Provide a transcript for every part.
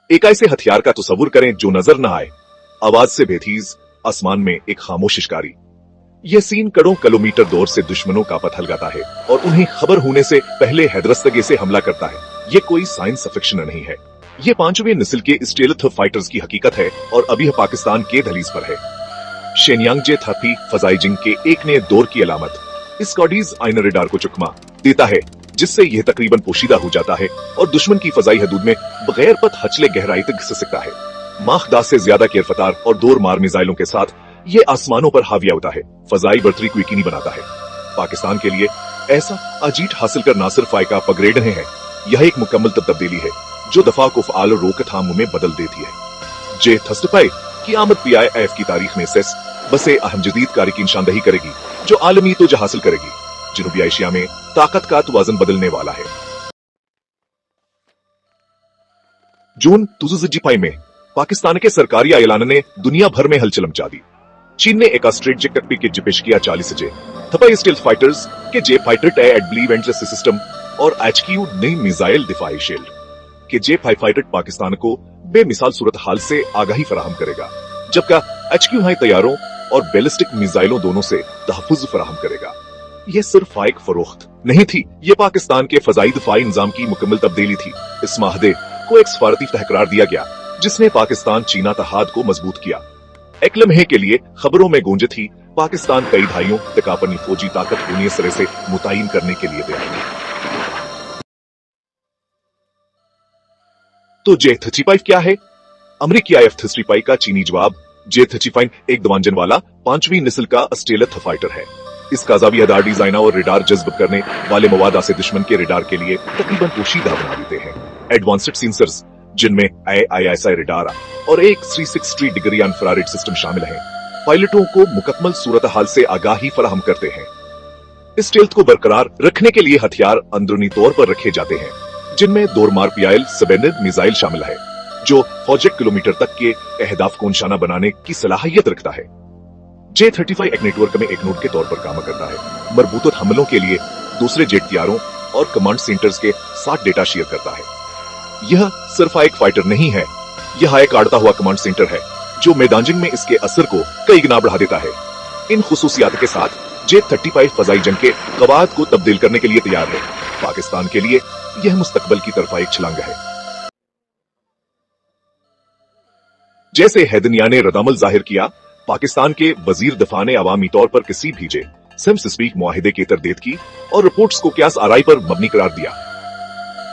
एक ऐसे हथियार का तस्वुर करें जो नजर न आए, आवाज से बेतीज आसमान में एक खामोश शिकारी। यह सीन करोड़ों किलोमीटर दूर से दुश्मनों का पता लगाता है और उन्हें खबर होने से पहले हैदरस्तगे से हमला करता है। ये कोई साइंस फिक्शन नहीं है, ये 5वीं नस्ल के स्टेल्थ फाइटर्स की हकीकत है और अभी पाकिस्तान के दहलीज पर है। शेनयांग जे-30 फजाई जंग के एक नए दौर की अलामत इस कॉडीज आइनर रडार को चुकमा देता है, जिससे यह तकरीबन पोशीदा हो जाता है और दुश्मन की फजाई हदूद में बगैर पत हचले गहराई तक घिस सकता है। माख 10 से ज्यादा की रफ्तार और दौर मार मिसाइलों के साथ ये आसमानों पर हाविया होता है, फजाई बर्तरी को यकीनी बनाता है। पाकिस्तान के लिए ऐसा अजीत हासिल करना सिर्फ फायका अपग्रेड नहीं है, यह एक मुकम्मल तब्दीली है जो दफा को फाल रोकथाम में बदल देती है। जे-30 की आमद PIF की तारीख में सेस बसे अहम जदीद कारी की निशानदही करेगी जो आलमी तोजह हासिल करेगी। जनूबी एशिया में ताकत का तवाज़ुन बदलने वाला है। जून 2025 में पाकिस्तान के सरकारी ऐलान ने दुनिया भर में हलचल मचा दी। चीन ने एक स्ट्रेटेजिक पैकेज पेश किया 40 जे-30 स्टेल्थ फाइटर्स के जे-फाइटर टैड वेंटलेस सिस्टम और HQ नई मिसाइल दिफाई शील्ड के जे-5 फाइटर पाकिस्तान को बेमिसाल सूरत हाल से आगाही फराहम करेगा, जबकि HQ हाई तैयारों और बैलिस्टिक मिसाइलों दोनों से तहफ़्फ़ुज़ फराहम करेगा। यह सिर्फ एक फरोख्त नहीं थी, यह पाकिस्तान के फजाई दिफाई निजाम की मुकम्मल तब्दीली थी। इस माहदे को एक सफारती फतह करार दिया गया जिसने पाकिस्तान चीना तहाद को मजबूत किया। एक लम्हे के लिए खबरों में गूंज थी पाकिस्तान कई दहाइयों तक अपनी फौजी ताकत दुनिया सिरे से मुतय्यन करने के लिए तैयार है। तो जे-35 क्या है? अमरीकी IF-35 का चीनी जवाब जे-35 एक दवांजन वाला 5वीं नस्ल का स्टेल्थ फाइटर है। इसका जावियादार डिजाइन और रडार जज्ब करने वाले मवादा से दुश्मन के रडार के लिए तकरीबन पोशीदा बना देते हैं। एडवांस्ड सेंसर्स जिनमें ISI रडार और एक 360 डिग्री इंफ्रारेड सिस्टम शामिल है, पायलटों को मुकम्मल सूरत हाल से आगाही फराहम करते हैं। इस स्टेल्थ को बरकरार रखने के लिए हथियार अंदरूनी तौर पर रखे जाते हैं, जिनमें दौरमार PIL सबेनेड मिसाइल शामिल है जो फौजी किलोमीटर तक के अहदाफ को निशाना बनाने की सलाहियत रखता है। जे-35 एक नेटवर्क में एक नोड के तौर पर काम करता है, मरबूत हमलों के लिए दूसरे जेट तैयारों और कमांड सेंटर्स के साथ डेटा शेयर करता है। यह सिर्फ एक फाइटर नहीं है, यह एक आड़ता हुआ कमांड सेंटर है जो मैदान में इसके असर को कई गुना बढ़ा देता है। इन खुसूसियात के साथ जे-35 फजाई जंग के कवायद को तब्दील करने के लिए तैयार है। पाकिस्तान के लिए यह मुस्तकबल की तरफ एक छलांग है। जैसे हैदनिया ने रद्द-अमल जाहिर किया, पाकिस्तान के वजीर दफा ने अवामी तौर पर किसी भी जे-30 मुआहिदे की तरदीद की और रिपोर्ट्स को क्यास आराई पर मबनी करार दिया।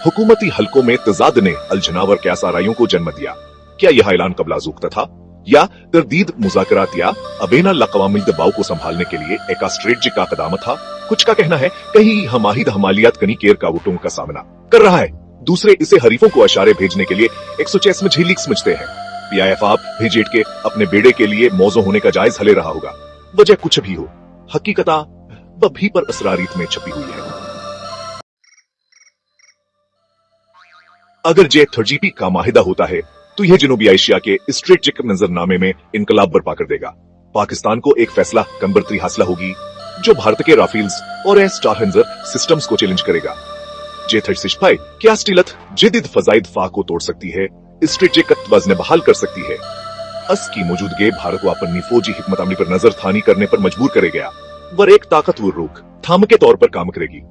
हुकूमती हलकों में तजाद ने अलजनावर क्यास आराइयों को जन्म दिया। क्या यह ऐलान कबलाजुक्त था या तरदीद मुज़ाकरात या अबेना लक़वामी दबाव को संभालने के लिए एक स्ट्रेटजी का कदम था? कुछ का कहना है कहीं हमाहिद हमालियात कनी केर कावटों का सामना कर रहा है, दूसरे इसे हरीफों को इशारे भेजने के लिए 106 में झीलिक समझते हैं। PIF आप भेजेट के अपने बेड़े के लिए मौजू होने का जायज हले रहा होगा। वजह कुछ भी हो, हकीकता बभी पर असरारीत में छपी हुई है। अगर जे-30 का माहिदा होता है तो यह जनूबी एशिया के स्ट्रेटेजिक नजरनामे में इनकलाब बर्पा कर देगा। पाकिस्तान को एक फैसला कंबरतरी हासिल होगी जो भारत के राफेल्स और स्टारहंजर सिस्टम्स को चैलेंज करेगा। जे-35 क्या स्टीलथ जदीद फजाई दफा को तोड़ सकती है, स्ट्रेटेजिक वजन बहाल कर सकती है। अस की मौजूदगी भारत को अपनी फौजी हिकमत अमली पर नजर थानी करने पर मजबूर करेगा, वर एक ताकतवर रोक थाम के तौर पर काम करेगी।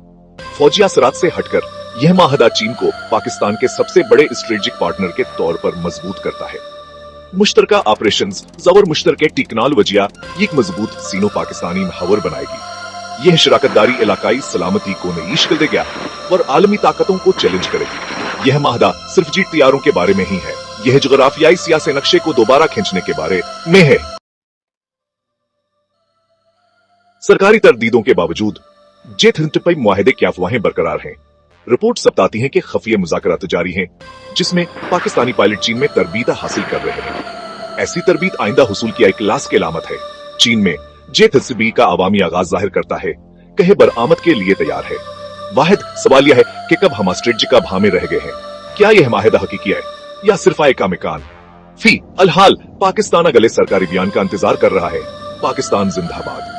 फौजी असरात से हटकर यह माहदा चीन को पाकिस्तान के सबसे बड़े स्ट्रेटेजिक पार्टनर के तौर पर मजबूत करता है। मुश्तरका ऑपरेशंस जवर मुश्तरके टेक्नोलॉजिया एक मजबूत सीनो पाकिस्तानी महवर बनाएगी। यह शराकतदारी इलाकाई सलामती को नई शक्ल देगा और आलमी ताकतों को चैलेंज करेगी। यह माहदा सिर्फ जीट तैयारों के बारे में ही है, यह जोग्राफियाई सियासी नक्शे को दोबारा खींचने के बारे में है। सरकारी तरदीदों के बावजूद जे-35 मुआहिदे की अफवाहें बरकरार हैं। रिपोर्ट्स बताती हैं कि खफिया मुज़ाकरात जारी हैं जिसमें पाकिस्तानी पायलट चीन में तरबीत हासिल कर रहे हैं। ऐसी तरबीत आइंदा हुसूल की एक लाश की अलामत है। चीन में जे-30 का अवामी आगाज जाहिर करता है, कहे बरामद के लिए तैयार है। वाहिद सवाल यह है कि कब हम स्ट्रेटजी का भामे रह गए हैं, क्या यह माहिदा हकीकी है या सिर्फ एक आमिकान? फी अलहाल पाकिस्तान अगले सरकारी बयान का इंतजार कर रहा है। पाकिस्तान जिंदाबाद।